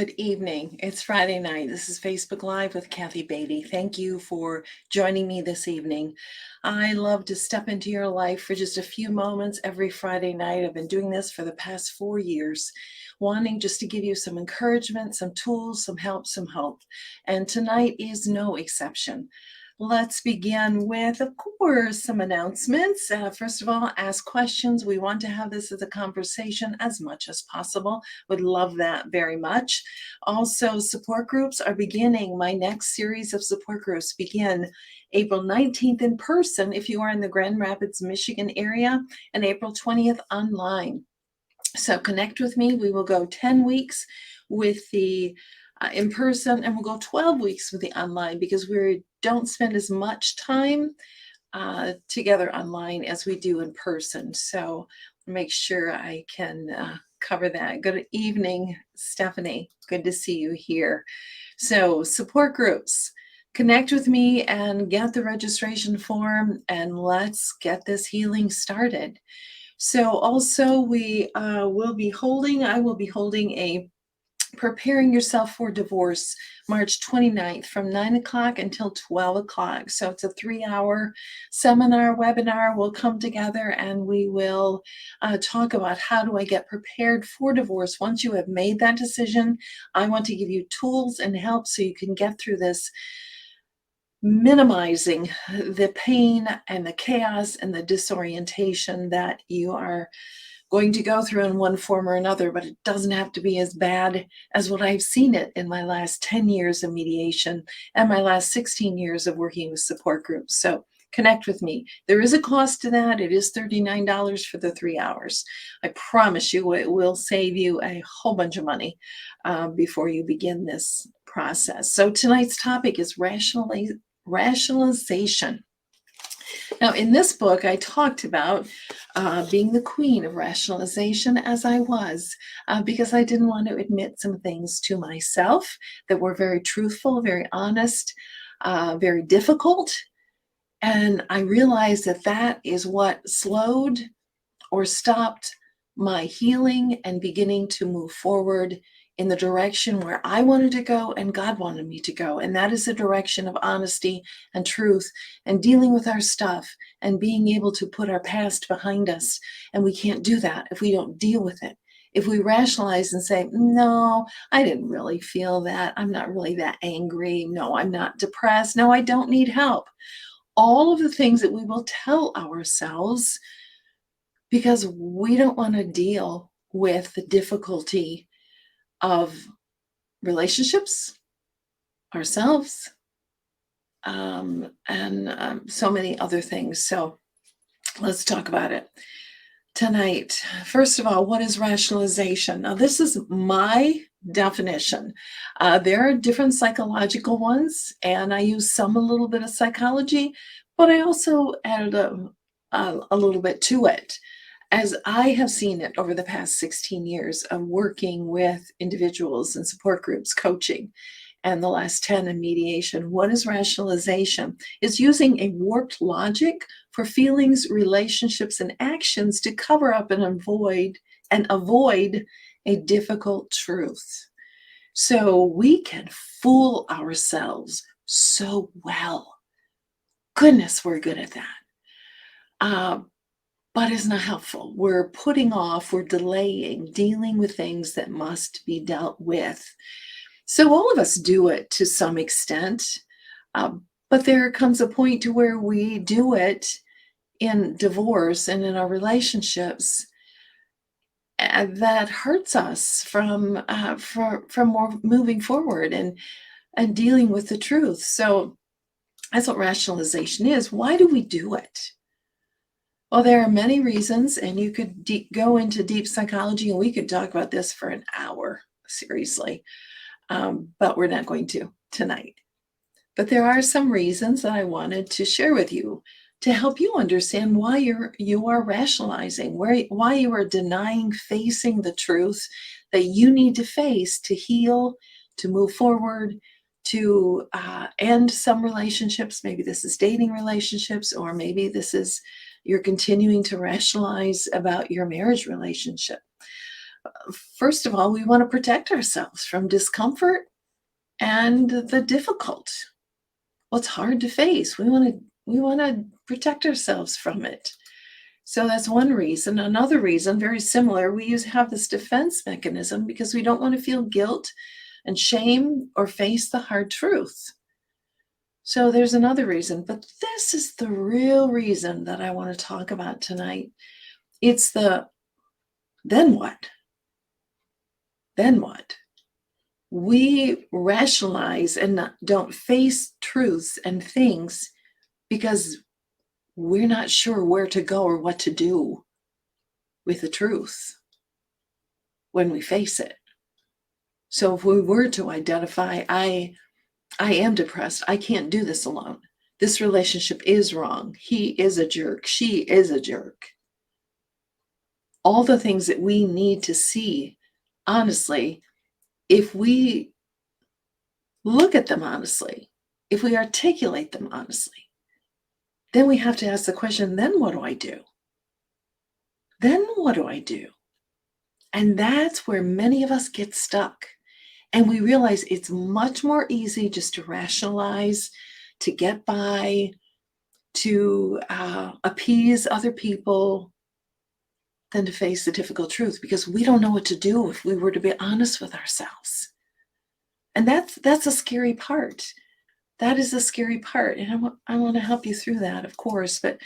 Good evening. It's Friday night. This is Facebook Live with Kathy Beatty. Thank you for joining me this evening. I love to step into your life for just a few moments every Friday night. I've been doing this for the past 4 years, wanting just to give you some encouragement, some tools, some help, some hope. And tonight is no exception. Let's begin with, of course, some announcements. First of all, ask questions. We want to have this as a conversation as much as possible. Would love that very much. Also, support groups are beginning. My next series of support groups begin April 19th in person if you are in the Grand Rapids, Michigan area, and April 20th online. So connect with me. We will go 10 weeks with the in person, and we'll go 12 weeks with the online because we don't spend as much time together online as we do in person. So make sure I can cover that. Good evening, Stephanie. Good to see you here. So support groups. Connect with me and get the registration form, and let's get this healing started. So also I will be holding a Preparing Yourself for Divorce, March 29th from 9 o'clock until 12 o'clock. So it's a 3-hour seminar, webinar. We'll come together and we will talk about how do I get prepared for divorce. Once you have made that decision, I want to give you tools and help so you can get through this, minimizing the pain and the chaos and the disorientation that you are going to go through in one form or another, but it doesn't have to be as bad as what I've seen it in my last 10 years of mediation and my last 16 years of working with support groups. So connect with me. There is a cost to that. It is $39 for the 3 hours. I promise you it will save you a whole bunch of money before you begin this process. So tonight's topic is rationalization. Now, in this book, I talked about being the queen of rationalization as I was, because I didn't want to admit some things to myself that were very truthful, very honest, very difficult. And I realized that that is what slowed or stopped my healing and beginning to move forward in the direction where I wanted to go and God wanted me to go. And that is the direction of honesty and truth and dealing with our stuff and being able to put our past behind us. And we can't do that if we don't deal with it. If we rationalize and say, no, I didn't really feel that. I'm not really that angry. No, I'm not depressed. No, I don't need help. All of the things that we will tell ourselves because we don't want to deal with the difficulty of relationships, ourselves, and so many other things. So let's talk about it tonight. First of all, what is rationalization? Now, this is my definition. There are different psychological ones, and I use a little bit of psychology, but I also added a little bit to it. As I have seen it over the past 16 years of working with individuals and support groups, coaching, and the last 10 in mediation, what is rationalization? It's using a warped logic for feelings, relationships, and actions to cover up and avoid a difficult truth. So we can fool ourselves so well. Goodness, we're good at that. But it's not helpful. We're putting off, we're delaying, dealing with things that must be dealt with. So all of us do it to some extent, but there comes a point to where we do it in divorce and in our relationships that hurts us from more moving forward and dealing with the truth. So that's what rationalization is. Why do we do it? Well, there are many reasons, and you could go into deep psychology, and we could talk about this for an hour, seriously, but we're not going to tonight. But there are some reasons that I wanted to share with you to help you understand why you are rationalizing, why you are denying facing the truth that you need to face to heal, to move forward, to end some relationships. Maybe this is dating relationships, or maybe this is you're continuing to rationalize about your marriage relationship. First of all, we want to protect ourselves from discomfort and the difficult. What's hard to face. We want to protect ourselves from it. So that's one reason. Another reason, very similar, we have this defense mechanism because we don't want to feel guilt and shame or face the hard truth. So there's another reason, but this is the real reason that I want to talk about tonight. It's the then what? Then what? We rationalize and don't face truths and things because we're not sure where to go or what to do with the truth when we face it. So if we were to identify, I am depressed, I can't do this alone. This relationship is wrong. He is a jerk. She is a jerk. All the things that we need to see, honestly, if we look at them honestly, if we articulate them honestly, then we have to ask the question, then what do I do? Then what do I do? And that's where many of us get stuck. And we realize it's much more easy just to rationalize, to get by, to appease other people than to face the difficult truth, because we don't know what to do if we were to be honest with ourselves. And that's a scary part. That is a scary part. And I want to help you through that, of course. But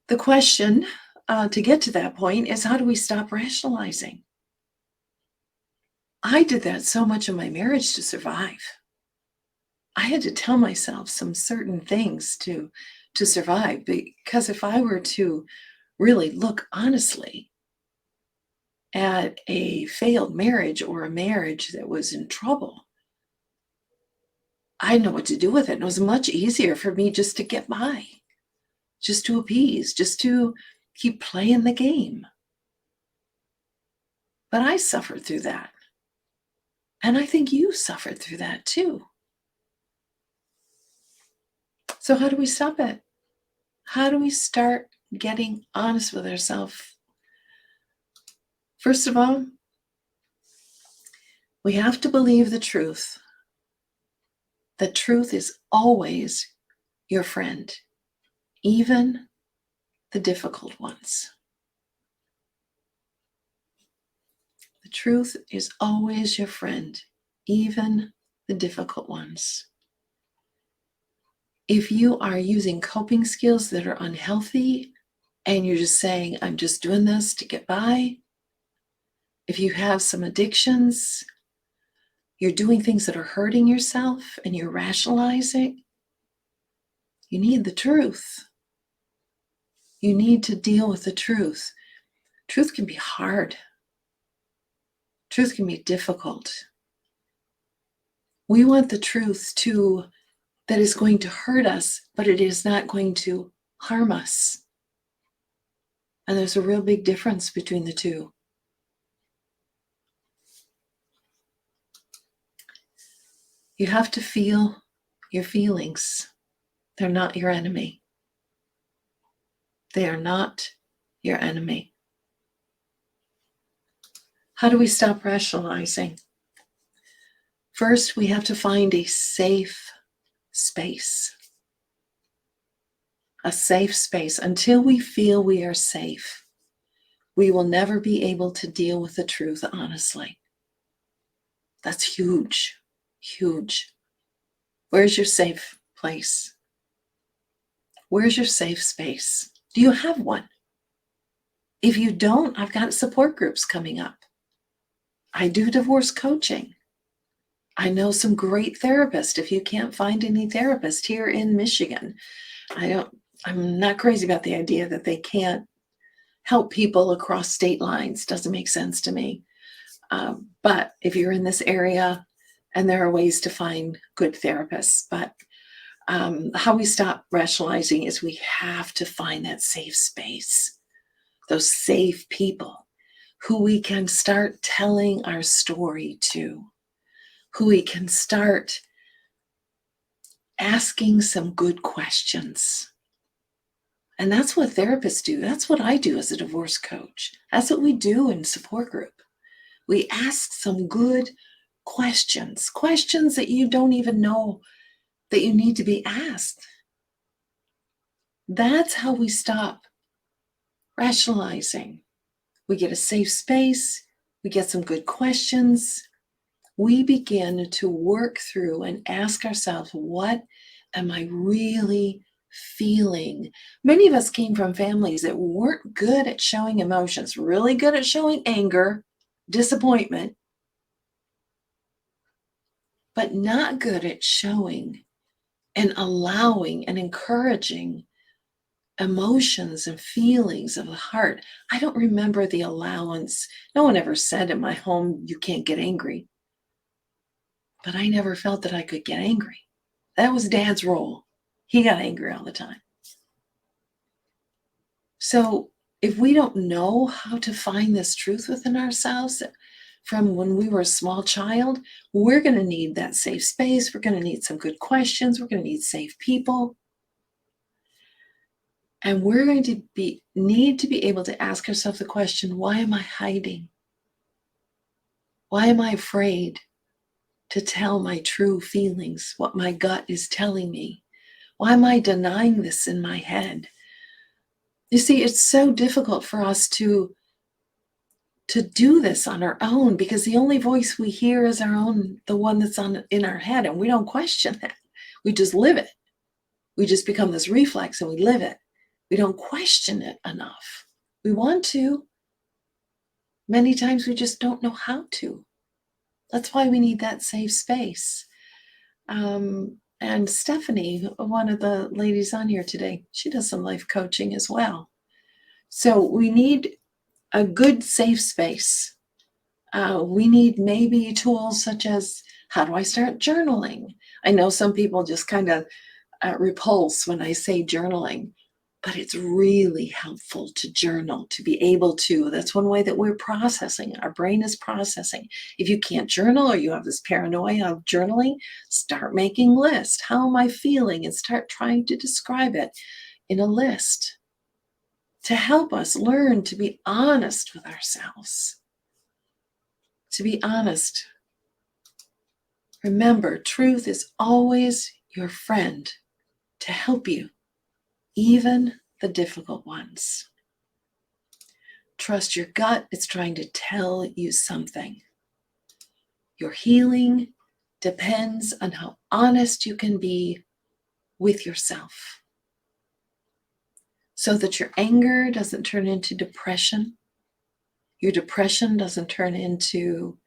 the question to get to that point is, how do we stop rationalizing? I did that so much in my marriage to survive. I had to tell myself some certain things to survive, because if I were to really look honestly at a failed marriage or a marriage that was in trouble, I know what to do with it. And it was much easier for me just to get by, just to appease, just to keep playing the game. But I suffered through that. And I think you suffered through that too. So how do we stop it? How do we start getting honest with ourselves? First of all, we have to believe the truth. The truth is always your friend, even the difficult ones. The truth is always your friend, even the difficult ones. If you are using coping skills that are unhealthy and you're just saying, I'm just doing this to get by, if you have some addictions, you're doing things that are hurting yourself and you're rationalizing, you need the truth. You need to deal with the truth. Truth can be hard. Truth can be difficult. We want the truth that is going to hurt us, but it is not going to harm us. And there's a real big difference between the two. You have to feel your feelings. They're not your enemy. They are not your enemy. How do we stop rationalizing? First, we have to find a safe space. A safe space. Until we feel we are safe, we will never be able to deal with the truth honestly. That's huge, huge. Where's your safe place? Where's your safe space? Do you have one? If you don't, I've got support groups coming up. I do divorce coaching. I know some great therapists. If you can't find any therapist here in Michigan, I'm not crazy about the idea that they can't help people across state lines. Doesn't make sense to me. But if you're in this area, and there are ways to find good therapists, but how we stop rationalizing is we have to find that safe space, those safe people who we can start telling our story to, who we can start asking some good questions. And that's what therapists do. That's what I do as a divorce coach. That's what we do in support group. We ask some good questions that you don't even know that you need to be asked. That's how we stop rationalizing. We get a safe space, we get some good questions, we begin to work through and ask ourselves, what am I really feeling? Many of us came from families that weren't good at showing emotions, really good at showing anger, disappointment, but not good at showing and allowing and encouraging emotions and feelings of the heart. I don't remember the allowance. No one ever said in my home, you can't get angry. But I never felt that I could get angry. That was Dad's role. He got angry all the time. So if we don't know how to find this truth within ourselves from when we were a small child, we're going to need that safe space. We're going to need some good questions. We're going to need safe people. And we're going to need to be able to ask ourselves the question, why am I hiding? Why am I afraid to tell my true feelings, what my gut is telling me? Why am I denying this in my head? You see, it's so difficult for us to do this on our own because the only voice we hear is our own, the one that's in our head, and we don't question that. We just live it. We just become this reflex and we live it. We don't question it enough. We want to. Many times we just don't know how to. That's why we need that safe space. And Stephanie, one of the ladies on here today, she does some life coaching as well. So we need a good safe space. We need maybe tools such as, how do I start journaling? I know some people just kind of repulse when I say journaling, but it's really helpful to journal, to be able to. That's one way that we're processing. Our brain is processing. If you can't journal or you have this paranoia of journaling, start making lists. How am I feeling? And start trying to describe it in a list to help us learn to be honest with ourselves. To be honest. Remember, truth is always your friend to help you, even the difficult ones. Trust your gut, it's trying to tell you something. Your healing depends on how honest you can be with yourself, so that your anger doesn't turn into depression. Your depression doesn't turn into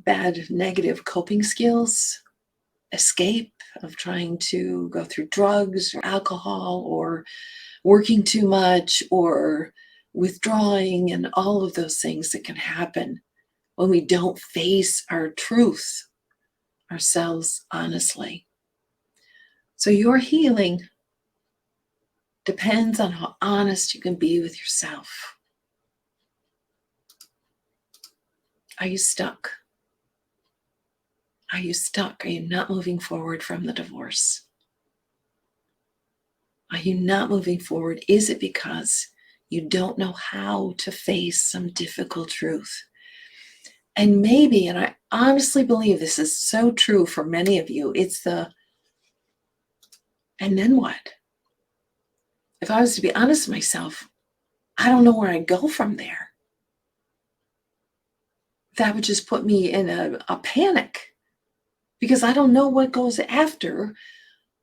bad negative coping skills, escape of trying to go through drugs or alcohol or working too much or withdrawing and all of those things that can happen when we don't face our truth ourselves honestly. So your healing depends on how honest you can be with yourself. Are you stuck? Are you stuck? Are you not moving forward from the divorce? Are you not moving forward? Is it because you don't know how to face some difficult truth? And maybe, and I honestly believe this is so true for many of you, it's the, and then what? If I was to be honest with myself, I don't know where I'd go from there. That would just put me in a panic because I don't know what goes after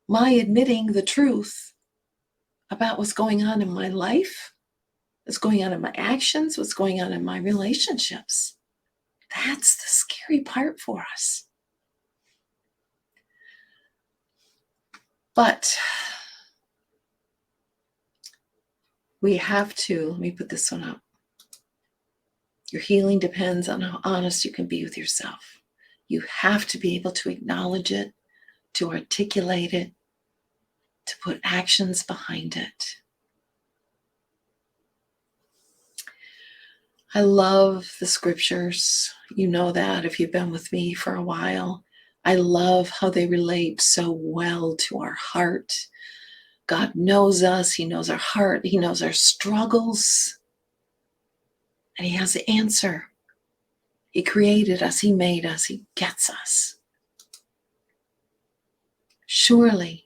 my admitting the truth about what's going on in my life, what's going on in my actions, what's going on in my relationships. That's the scary part for us. But we have to, let me put this one up. Your healing depends on how honest you can be with yourself. You have to be able to acknowledge it, to articulate it, to put actions behind it. I love the scriptures. You know that if you've been with me for a while. I love how they relate so well to our heart. God knows us. He knows our heart. He knows our struggles. And He has the answer. He created us. He made us. He gets us. Surely,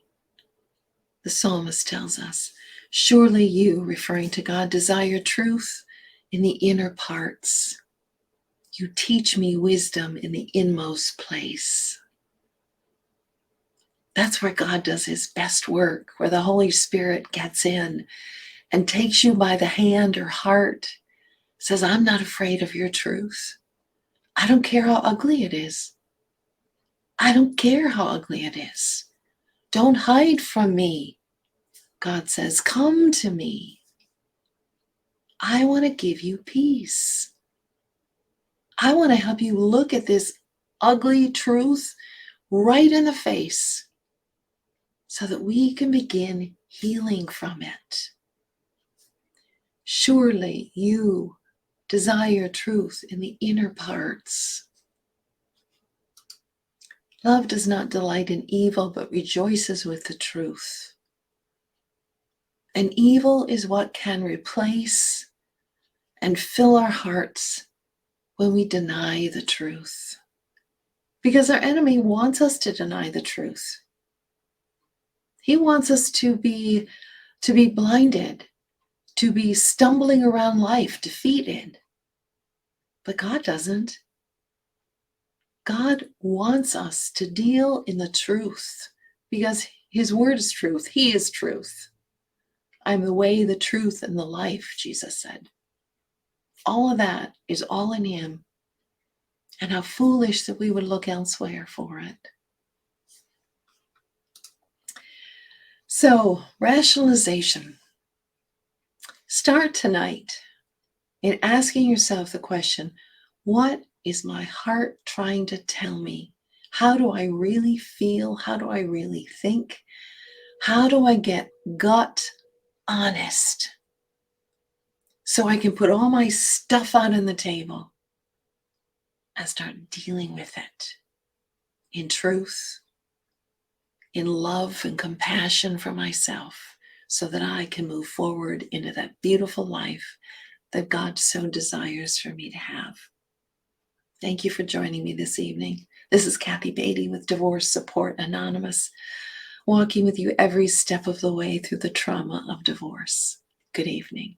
the psalmist tells us, surely you, referring to God, desire truth in the inner parts. You teach me wisdom in the inmost place. That's where God does His best work, where the Holy Spirit gets in and takes you by the hand or heart, says, I'm not afraid of your truth. I don't care how ugly it is. I don't care how ugly it is. Don't hide from me. God says, come to me. I want to give you peace. I want to help you look at this ugly truth right in the face so that we can begin healing from it. Surely you desire truth in the inner parts. Love does not delight in evil, but rejoices with the truth. And evil is what can replace and fill our hearts when we deny the truth. Because our enemy wants us to deny the truth. He wants us to be blinded, to be stumbling around life, defeated. But God doesn't. God wants us to deal in the truth because His word is truth. He is truth. I'm the way, the truth, and the life, Jesus said. All of that is all in Him. And how foolish that we would look elsewhere for it. So, rationalization. Start tonight in asking yourself the question, what is my heart trying to tell me? How do I really feel? How do I really think? How do I get gut honest so I can put all my stuff out on the table and start dealing with it in truth, in love and compassion for myself, so that I can move forward into that beautiful life that God so desires for me to have. Thank you for joining me this evening. This is Kathy Beatty with Divorce Support Anonymous, walking with you every step of the way through the trauma of divorce. Good evening.